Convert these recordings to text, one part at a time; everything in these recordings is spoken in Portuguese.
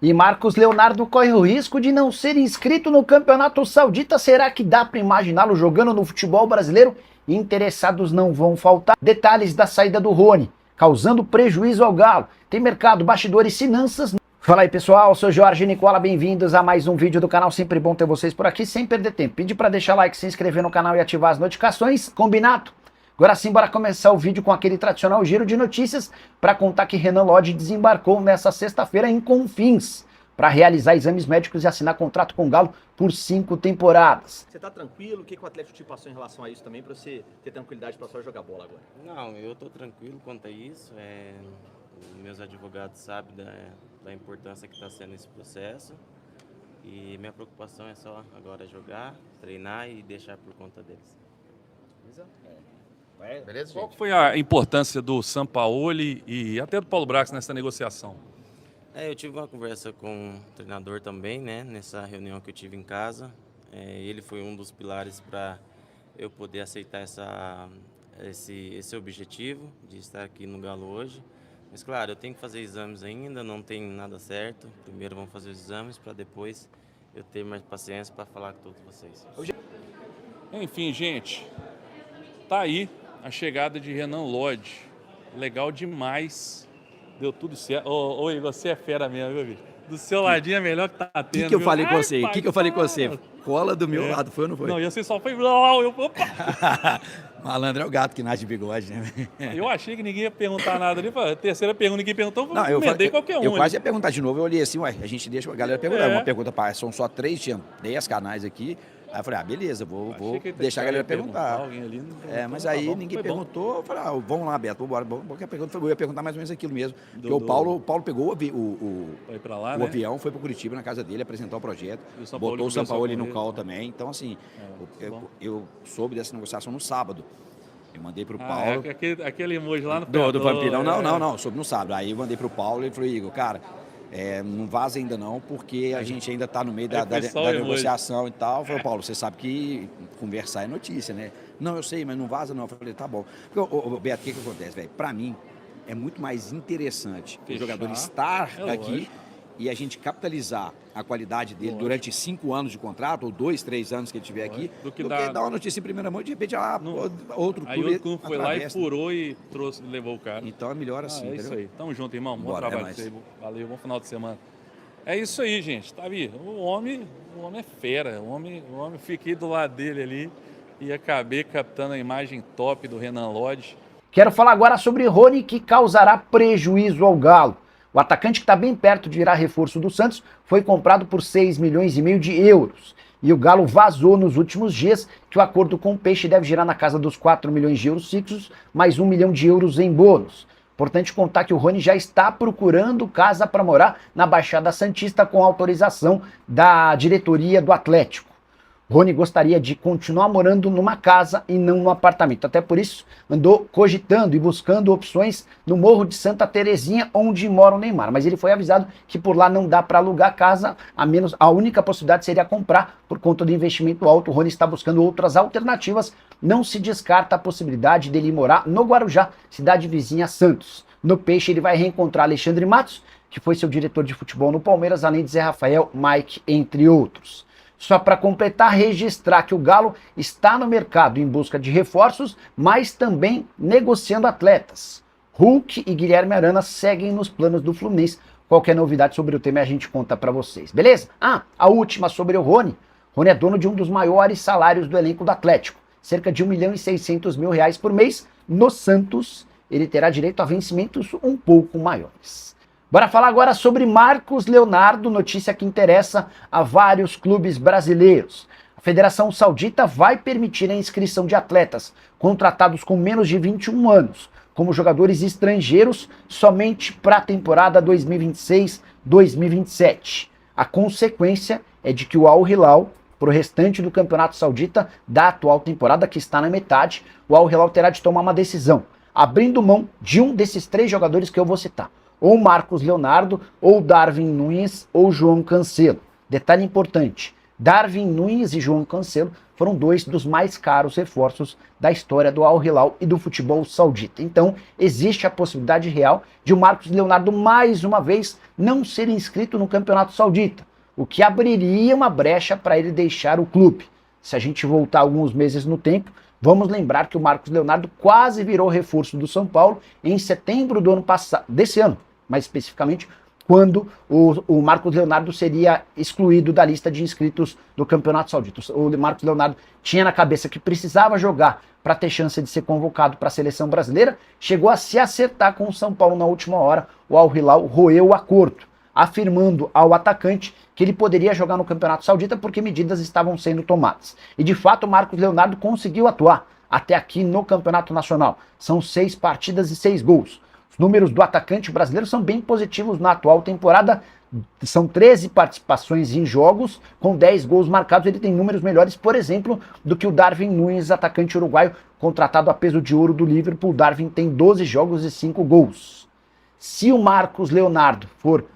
E Marcos Leonardo corre o risco de não ser inscrito no Campeonato Saudita. Será que dá para imaginá-lo jogando no futebol brasileiro? Interessados não vão faltar. Detalhes da saída do Rony, causando prejuízo ao Galo. Tem mercado, bastidores, finanças. Fala aí pessoal, sou Jorge Nicola, bem-vindos a mais um vídeo do canal. Sempre bom ter vocês por aqui, sem perder tempo. Pedi para deixar like, se inscrever no canal e ativar as notificações, combinado? Agora sim, bora começar o vídeo com aquele tradicional giro de notícias para contar que Renan Lodge desembarcou nessa sexta-feira em Confins para realizar exames médicos e assinar contrato com o Galo por 5 temporadas. Você tá tranquilo? O que o Atlético te passou em relação a isso também, para você ter tranquilidade para só jogar bola agora? Não, eu tô tranquilo quanto a isso. Meus advogados sabem da importância que está sendo esse processo. E minha preocupação é só agora jogar, treinar e deixar por conta deles. Beleza, Qual foi a importância do Sampaoli e até do Paulo Brax nessa negociação? Eu tive uma conversa com o treinador também, né? Nessa reunião que eu tive em casa. Ele foi um dos pilares para eu poder aceitar esse objetivo de estar aqui no Galo hoje. Mas claro, eu tenho que fazer exames ainda, não tem nada certo. Primeiro vamos fazer os exames para depois eu ter mais paciência para falar com todos vocês. Enfim, gente, tá aí a chegada de Renan Lodge. Legal demais. Deu tudo certo. Ô, Igor, você é fera mesmo, viu, bicho? Do seu ladinho é melhor que tá tendo. O que eu falei com você? O que eu falei com você? Cola do meu lado, foi ou não foi? Não, e você só foi... Opa! Malandro é o gato que nasce de bigode, né? Eu achei que ninguém ia perguntar nada ali. A terceira pergunta, ninguém perguntou, Não, eu mandei qualquer um. Eu quase ia perguntar de novo, eu olhei assim, ué, a gente deixa a galera perguntar. Uma pergunta, são só 3, tinha 10 canais aqui. Aí eu falei, beleza, vou deixar a galera perguntar. Mas aí ninguém perguntou, eu falei, vamos lá, Beto, vambora. Qualquer pergunta foi, eu ia perguntar mais ou menos aquilo mesmo. Porque o Paulo pegou o avião, foi para Curitiba, na casa dele, apresentar o projeto, botou o Sampaoli no call também. Então, assim, eu soube dessa negociação no sábado. Eu mandei pro Paulo. Aquele emoji lá no do Vampirão. Não, soube no sábado. Aí eu mandei pro Paulo e ele falou, Igor, cara, não vaza ainda não, porque a gente ainda está no meio da negociação e tal. Eu falei, Paulo, você sabe que conversar é notícia, né? Não, eu sei, mas não vaza não. Eu falei, tá bom. Porque, Beto, o que acontece, velho? Pra mim, é muito mais interessante o jogador estar aqui. Lógico. E a gente capitalizar a qualidade dele durante 5 anos de contrato, ou 2, 3 anos que ele tiver aqui, do que dar uma notícia em primeira mão e de repente outro clube. Aí outro clube foi lá e furou e levou o cara. Então é melhor assim, entendeu? Isso aí. Tamo junto, irmão. Bom trabalho pra você. Valeu, bom final de semana. É isso aí, gente. Tá vendo? O homem é fera. O homem fiquei do lado dele ali e acabei captando a imagem top do Renan Lodge. Quero falar agora sobre Rony, que causará prejuízo ao Galo. O atacante, que está bem perto de virar reforço do Santos, foi comprado por 6,5 milhões de euros. E o Galo vazou nos últimos dias que o acordo com o Peixe deve girar na casa dos 4 milhões de euros fixos, mais 1 milhão de euros em bônus. Importante contar que o Rony já está procurando casa para morar na Baixada Santista com autorização da diretoria do Atlético. Rony gostaria de continuar morando numa casa e não no apartamento. Até por isso, andou cogitando e buscando opções no Morro de Santa Terezinha, onde mora o Neymar. Mas ele foi avisado que por lá não dá para alugar casa, a única possibilidade seria comprar por conta do investimento alto. O Rony está buscando outras alternativas. Não se descarta a possibilidade dele morar no Guarujá, cidade vizinha a Santos. No Peixe, ele vai reencontrar Alexandre Matos, que foi seu diretor de futebol no Palmeiras, além de Zé Rafael, Mike, entre outros. Só para completar, registrar que o Galo está no mercado em busca de reforços, mas também negociando atletas. Hulk e Guilherme Arana seguem nos planos do Fluminense. Qualquer novidade sobre o tema a gente conta para vocês, beleza? A última sobre o Rony. Rony é dono de um dos maiores salários do elenco do Atlético, cerca de 1.600.000 reais por mês. No Santos, ele terá direito a vencimentos um pouco maiores. Bora falar agora sobre Marcos Leonardo, notícia que interessa a vários clubes brasileiros. A Federação Saudita vai permitir a inscrição de atletas contratados com menos de 21 anos, como jogadores estrangeiros, somente para a temporada 2026-2027. A consequência é de que o Al Hilal, para o restante do Campeonato Saudita da atual temporada, que está na metade, o Al Hilal terá de tomar uma decisão, abrindo mão de um desses 3 jogadores que eu vou citar. Ou Marcos Leonardo, ou Darwin Núñez, ou João Cancelo. Detalhe importante, Darwin Núñez e João Cancelo foram 2 dos mais caros reforços da história do Al Hilal e do futebol saudita. Então, existe a possibilidade real de o Marcos Leonardo, mais uma vez, não ser inscrito no Campeonato Saudita, o que abriria uma brecha para ele deixar o clube. Se a gente voltar alguns meses no tempo, vamos lembrar que o Marcos Leonardo quase virou reforço do São Paulo em setembro do ano passado, desse ano, mais especificamente, quando o Marcos Leonardo seria excluído da lista de inscritos do Campeonato Saudita. O Marcos Leonardo tinha na cabeça que precisava jogar para ter chance de ser convocado para a seleção brasileira, chegou a se acertar com o São Paulo na última hora. O Al Hilal roeu o acordo, afirmando ao atacante que ele poderia jogar no Campeonato Saudita porque medidas estavam sendo tomadas. E de fato o Marcos Leonardo conseguiu atuar até aqui no Campeonato Nacional. São 6 partidas e 6 gols. Os números do atacante brasileiro são bem positivos na atual temporada. São 13 participações em jogos, com 10 gols marcados. Ele tem números melhores, por exemplo, do que o Darwin Núñez, atacante uruguaio, contratado a peso de ouro do Liverpool. O Darwin tem 12 jogos e 5 gols. Se o Marcos Leonardo for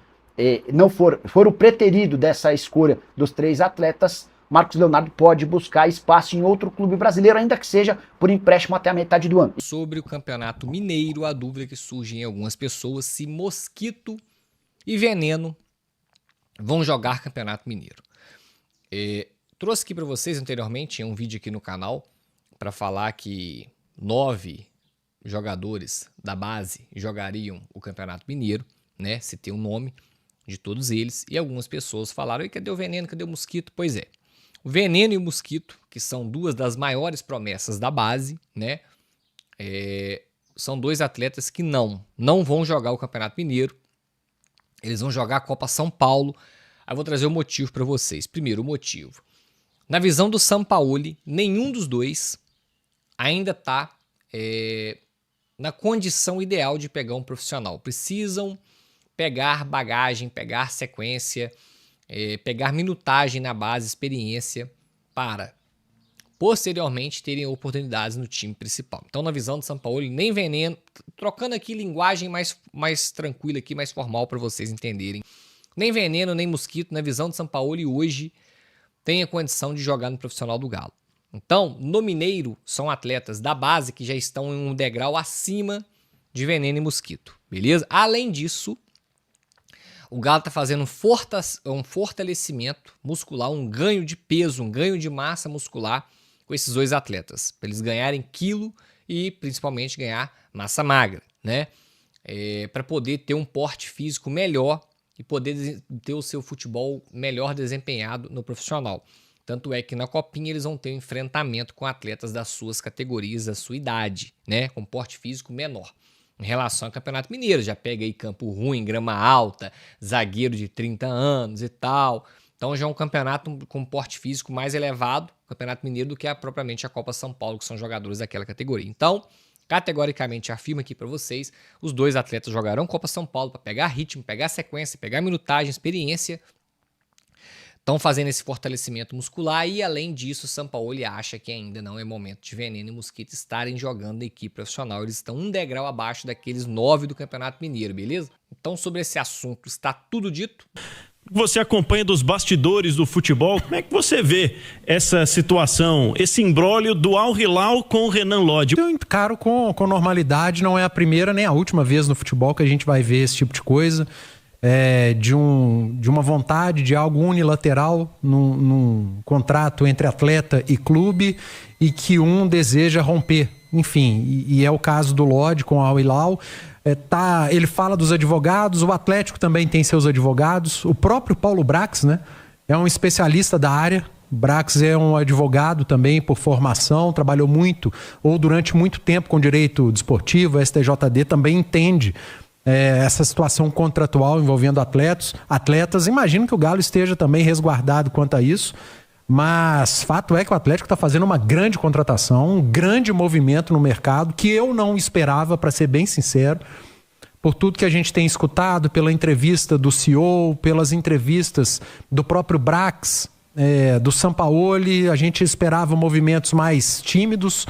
o preterido dessa escolha dos 3 atletas, Marcos Leonardo pode buscar espaço em outro clube brasileiro, ainda que seja por empréstimo até a metade do ano. Sobre o Campeonato Mineiro, a dúvida que surge em algumas pessoas se Mosquito e Veneno vão jogar Campeonato Mineiro. Trouxe aqui para vocês anteriormente, em um vídeo aqui no canal, para falar que 9 jogadores da base jogariam o Campeonato Mineiro, né? Citei o nome de todos eles, e algumas pessoas falaram: e cadê o Veneno, cadê o Mosquito? Pois é, o Veneno e o Mosquito, que são 2 das maiores promessas da base, né? São 2 atletas que não vão jogar o Campeonato Mineiro. Eles vão jogar a Copa São Paulo. Aí eu vou trazer o motivo para vocês. Primeiro, o motivo. Na visão do Sampaoli, nenhum dos 2 ainda está na condição ideal de pegar um profissional. Precisam pegar bagagem, pegar sequência, pegar minutagem na base, experiência, para posteriormente terem oportunidades no time principal. Então, na visão do Sampaoli, nem Veneno, trocando aqui linguagem mais tranquila, aqui, mais formal para vocês entenderem, nem Veneno, nem Mosquito, na visão do Sampaoli, hoje tem a condição de jogar no profissional do Galo. Então, no Mineiro, são atletas da base que já estão em um degrau acima de Veneno e Mosquito, beleza? Além disso, o Galo está fazendo um fortalecimento muscular, um ganho de peso, um ganho de massa muscular com esses 2 atletas, para eles ganharem quilo e principalmente ganhar massa magra, né? Para poder ter um porte físico melhor e poder ter o seu futebol melhor desempenhado no profissional. Tanto é que na Copinha eles vão ter um enfrentamento com atletas das suas categorias, da sua idade, né? Com porte físico menor. Em relação ao Campeonato Mineiro, já pega aí campo ruim, grama alta, zagueiro de 30 anos e tal. Então já é um campeonato com porte físico mais elevado, o Campeonato Mineiro, do que propriamente a Copa São Paulo, que são jogadores daquela categoria. Então, categoricamente, afirmo aqui para vocês, os 2 atletas jogarão Copa São Paulo para pegar ritmo, pegar sequência, pegar minutagem, experiência. Estão fazendo esse fortalecimento muscular e, além disso, o Sampaoli acha que ainda não é momento de Veneno e Mosquito estarem jogando na equipe profissional. Eles estão um degrau abaixo daqueles 9 do Campeonato Mineiro, beleza? Então, sobre esse assunto, está tudo dito. Você acompanha dos bastidores do futebol, como é que você vê essa situação, esse imbróglio do Al Hilal com o Renan Lodge? Eu encaro com normalidade, não é a primeira nem a última vez no futebol que a gente vai ver esse tipo de coisa. De uma vontade de algo unilateral num contrato entre atleta e clube e que um deseja romper. Enfim, e é o caso do Lodge com o Al Hilal. Ele fala dos advogados, o Atlético também tem seus advogados. O próprio Paulo Brax, né, é um especialista da área. Brax é um advogado também por formação, trabalhou muito ou durante muito tempo com direito desportivo, STJD, também entende essa situação contratual envolvendo atletas. Imagino que o Galo esteja também resguardado quanto a isso, mas fato é que o Atlético está fazendo uma grande contratação, um grande movimento no mercado, que eu não esperava, para ser bem sincero, por tudo que a gente tem escutado, pela entrevista do CEO, pelas entrevistas do próprio Brax, do Sampaoli. A gente esperava movimentos mais tímidos,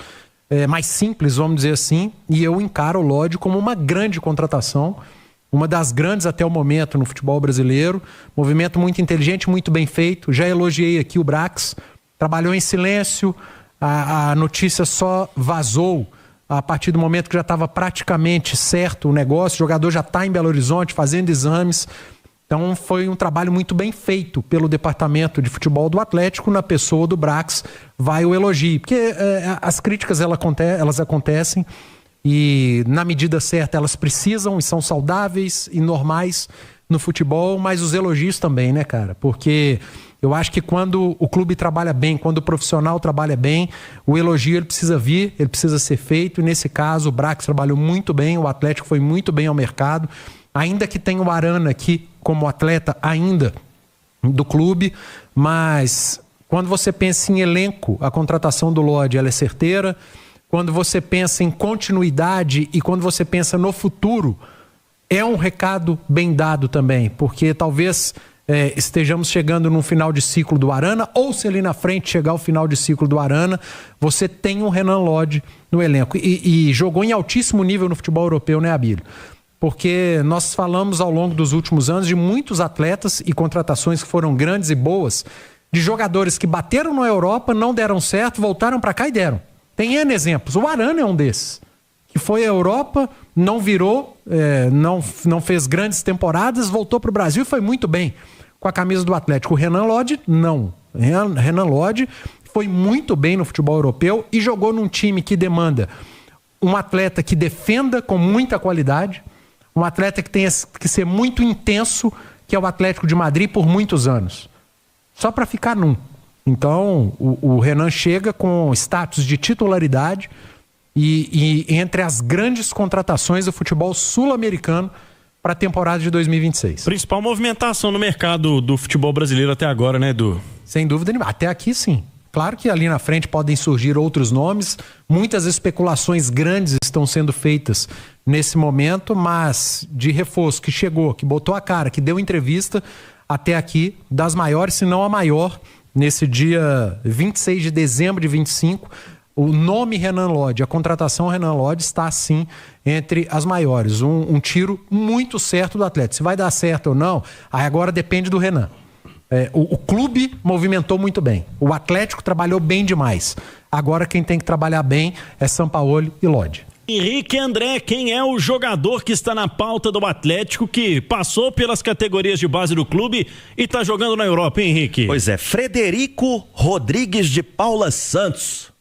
mais simples, vamos dizer assim, e eu encaro o Lodge como uma grande contratação. uma das grandes até o momento no futebol brasileiro. Movimento muito inteligente, muito bem feito. Já elogiei aqui o Brax. Trabalhou em silêncio. A notícia só vazou a partir do momento que já estava praticamente certo o negócio. O jogador já está em Belo Horizonte fazendo exames. Então foi um trabalho muito bem feito pelo departamento de futebol do Atlético. Na pessoa do Brax vai o elogio. Porque as críticas elas acontecem e na medida certa elas precisam e são saudáveis e normais no futebol, mas os elogios também, né, cara? Porque eu acho que quando o clube trabalha bem, quando o profissional trabalha bem, o elogio ele precisa vir, ele precisa ser feito. E nesse caso o Brax trabalhou muito bem, o Atlético foi muito bem ao mercado. Ainda que tenha o Arana aqui como atleta ainda do clube, mas quando você pensa em elenco, a contratação do Lodi ela é certeira. Quando você pensa em continuidade e quando você pensa no futuro, é um recado bem dado também, porque talvez estejamos chegando num final de ciclo do Arana, ou se ali na frente chegar o final de ciclo do Arana, você tem um Renan Lodi no elenco. E jogou em altíssimo nível no futebol europeu, né, Abílio? Porque nós falamos ao longo dos últimos anos de muitos atletas e contratações que foram grandes e boas, de jogadores que bateram na Europa, não deram certo, voltaram para cá e deram. Tem N exemplos. O Arana é um desses. Que foi à Europa, não virou, não fez grandes temporadas, voltou para o Brasil e foi muito bem com a camisa do Atlético. O Renan Lodi, não. Renan Lodi foi muito bem no futebol europeu e jogou num time que demanda um atleta que defenda com muita qualidade, um atleta que tenha que ser muito intenso, que é o Atlético de Madrid por muitos anos. Só para ficar num. Então, o Renan chega com status de titularidade e entre as grandes contratações do futebol sul-americano para a temporada de 2026. Principal movimentação no mercado do futebol brasileiro até agora, né, Edu? Sem dúvida nenhuma. Até aqui, sim. Claro que ali na frente podem surgir outros nomes, muitas especulações grandes estão sendo feitas nesse momento, mas de reforço que chegou, que botou a cara, que deu entrevista, até aqui, das maiores, se não a maior, nesse dia 26 de dezembro de 25, o nome Renan Lodi, a contratação Renan Lodi está sim entre as maiores. Um tiro muito certo do Atlético. Se vai dar certo ou não, aí agora depende do Renan. O clube movimentou muito bem. O Atlético trabalhou bem demais. Agora quem tem que trabalhar bem é Sampaoli e Lodi. Henrique André, quem é o jogador que está na pauta do Atlético, que passou pelas categorias de base do clube e está jogando na Europa, hein, Henrique? Pois é, Frederico Rodrigues de Paula Santos.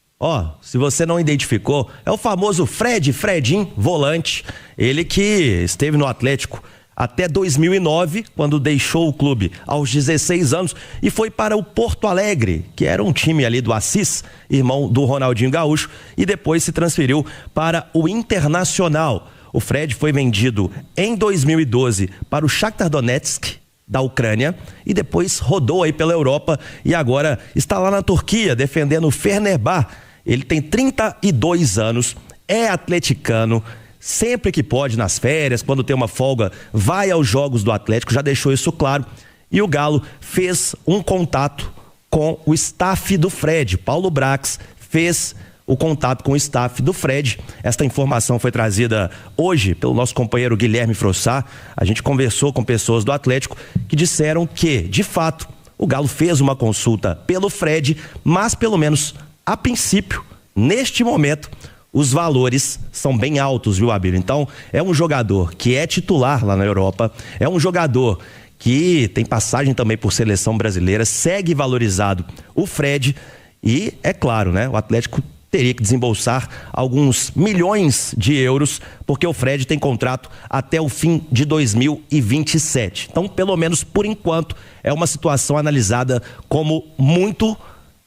Se você não identificou, é o famoso Fredinho, volante. Ele que esteve no Atlético até 2009, quando deixou o clube aos 16 anos e foi para o Porto Alegre, que era um time ali do Assis, irmão do Ronaldinho Gaúcho, e depois se transferiu para o Internacional. O Fred foi vendido em 2012 para o Shakhtar Donetsk, da Ucrânia, e depois rodou aí pela Europa e agora está lá na Turquia defendendo o Fenerbahçe. Ele tem 32 anos, é atleticano, sempre que pode, nas férias, quando tem uma folga, vai aos jogos do Atlético, já deixou isso claro. E o Galo fez um contato com o staff do Fred. Paulo Brax fez o contato com o staff do Fred. Esta informação foi trazida hoje pelo nosso companheiro Guilherme Frossá. A gente conversou com pessoas do Atlético que disseram que, de fato, o Galo fez uma consulta pelo Fred, mas pelo menos a princípio, neste momento, os valores são bem altos, viu, Abílio? Então, é um jogador que é titular lá na Europa, é um jogador que tem passagem também por seleção brasileira, segue valorizado o Fred e, é claro, né, o Atlético teria que desembolsar alguns milhões de euros, porque o Fred tem contrato até o fim de 2027. Então, pelo menos por enquanto, é uma situação analisada como muito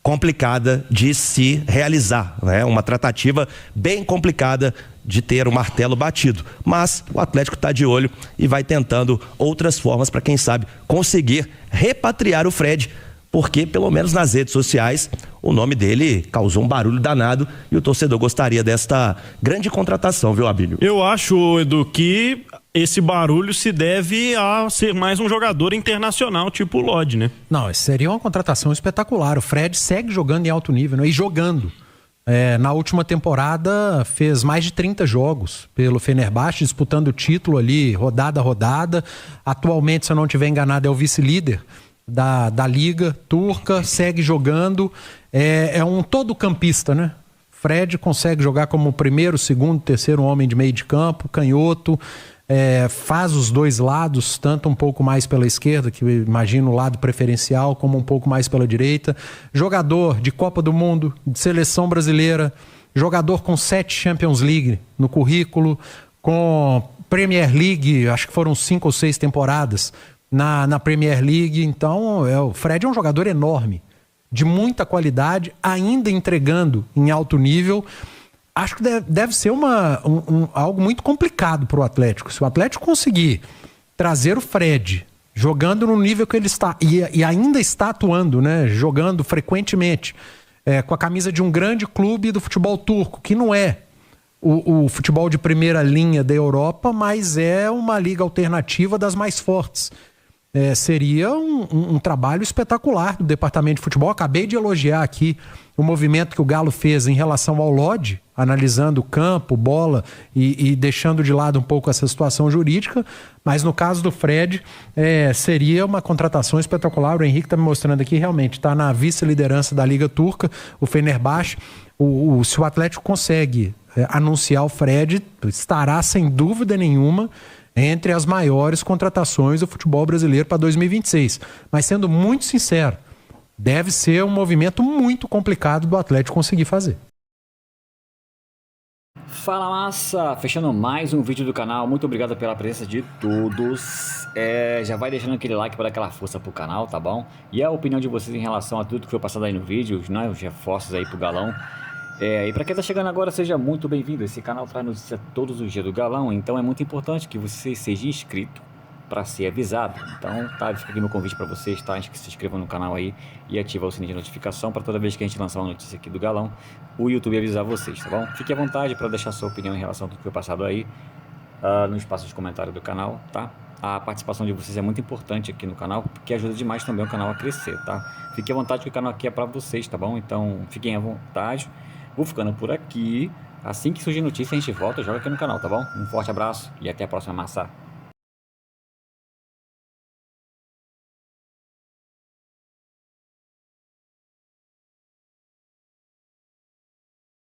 complicada de se realizar, né? Uma tratativa bem complicada de ter o martelo batido, mas o Atlético está de olho e vai tentando outras formas para, quem sabe, conseguir repatriar o Fred, porque pelo menos nas redes sociais o nome dele causou um barulho danado e o torcedor gostaria desta grande contratação, viu, Abílio? Eu acho, Edu, que esse barulho se deve a ser mais um jogador internacional tipo o Lodi, né? Não, seria uma contratação espetacular. O Fred segue jogando em alto nível, né? E jogando. Na última temporada fez mais de 30 jogos pelo Fenerbahçe, disputando o título ali, rodada a rodada. Atualmente, se eu não estiver enganado, é o vice-líder da Liga Turca, segue jogando. É um todo-campista, né? Fred consegue jogar como primeiro, segundo, terceiro homem de meio de campo, canhoto, faz os dois lados, tanto um pouco mais pela esquerda, que eu imagino o lado preferencial, como um pouco mais pela direita. Jogador de Copa do Mundo, de seleção brasileira, jogador com 7 Champions League no currículo, com Premier League, acho que foram 5 ou 6 temporadas na Premier League. Então, o Fred é um jogador enorme, de muita qualidade, ainda entregando em alto nível. Acho que deve ser algo muito complicado para o Atlético. Se o Atlético conseguir trazer o Fred jogando no nível que ele está, e ainda está atuando, né? Jogando frequentemente, com a camisa de um grande clube do futebol turco, que não é o futebol de primeira linha da Europa, mas é uma liga alternativa das mais fortes. Seria um trabalho espetacular do departamento de futebol. Acabei de elogiar aqui o movimento que o Galo fez em relação ao Lodge, analisando o campo, bola e deixando de lado um pouco essa situação jurídica, mas no caso do Fred seria uma contratação espetacular. O Henrique está me mostrando aqui, realmente está na vice-liderança da Liga Turca, o Fenerbahçe. Se o Atlético consegue anunciar o Fred, estará sem dúvida nenhuma entre as maiores contratações do futebol brasileiro para 2026. Mas sendo muito sincero, deve ser um movimento muito complicado do Atlético conseguir fazer. Fala, massa! Fechando mais um vídeo do canal. Muito obrigado pela presença de todos. Já vai deixando aquele like para dar aquela força pro canal, tá bom? E a opinião de vocês em relação a tudo que foi passado aí no vídeo, né? Os reforços aí pro Galão. E para quem tá chegando agora, seja muito bem-vindo. Esse canal traz notícia todos os dias do Galão, então é muito importante que você seja inscrito para ser avisado. Então, fica aqui meu convite para vocês, tá? Que se inscrevam no canal aí e ativa o sininho de notificação para toda vez que a gente lançar uma notícia aqui do Galão, o YouTube avisar vocês, tá bom? Fique à vontade para deixar sua opinião em relação a tudo que foi passado aí no espaço de comentário do canal, tá? A participação de vocês é muito importante aqui no canal, porque ajuda demais também o canal a crescer, tá? Fique à vontade que o canal aqui é para vocês, tá bom? Então, fiquem à vontade. Vou ficando por aqui. Assim que surgir notícia, a gente volta e joga aqui no canal, tá bom? Um forte abraço e até a próxima, massa!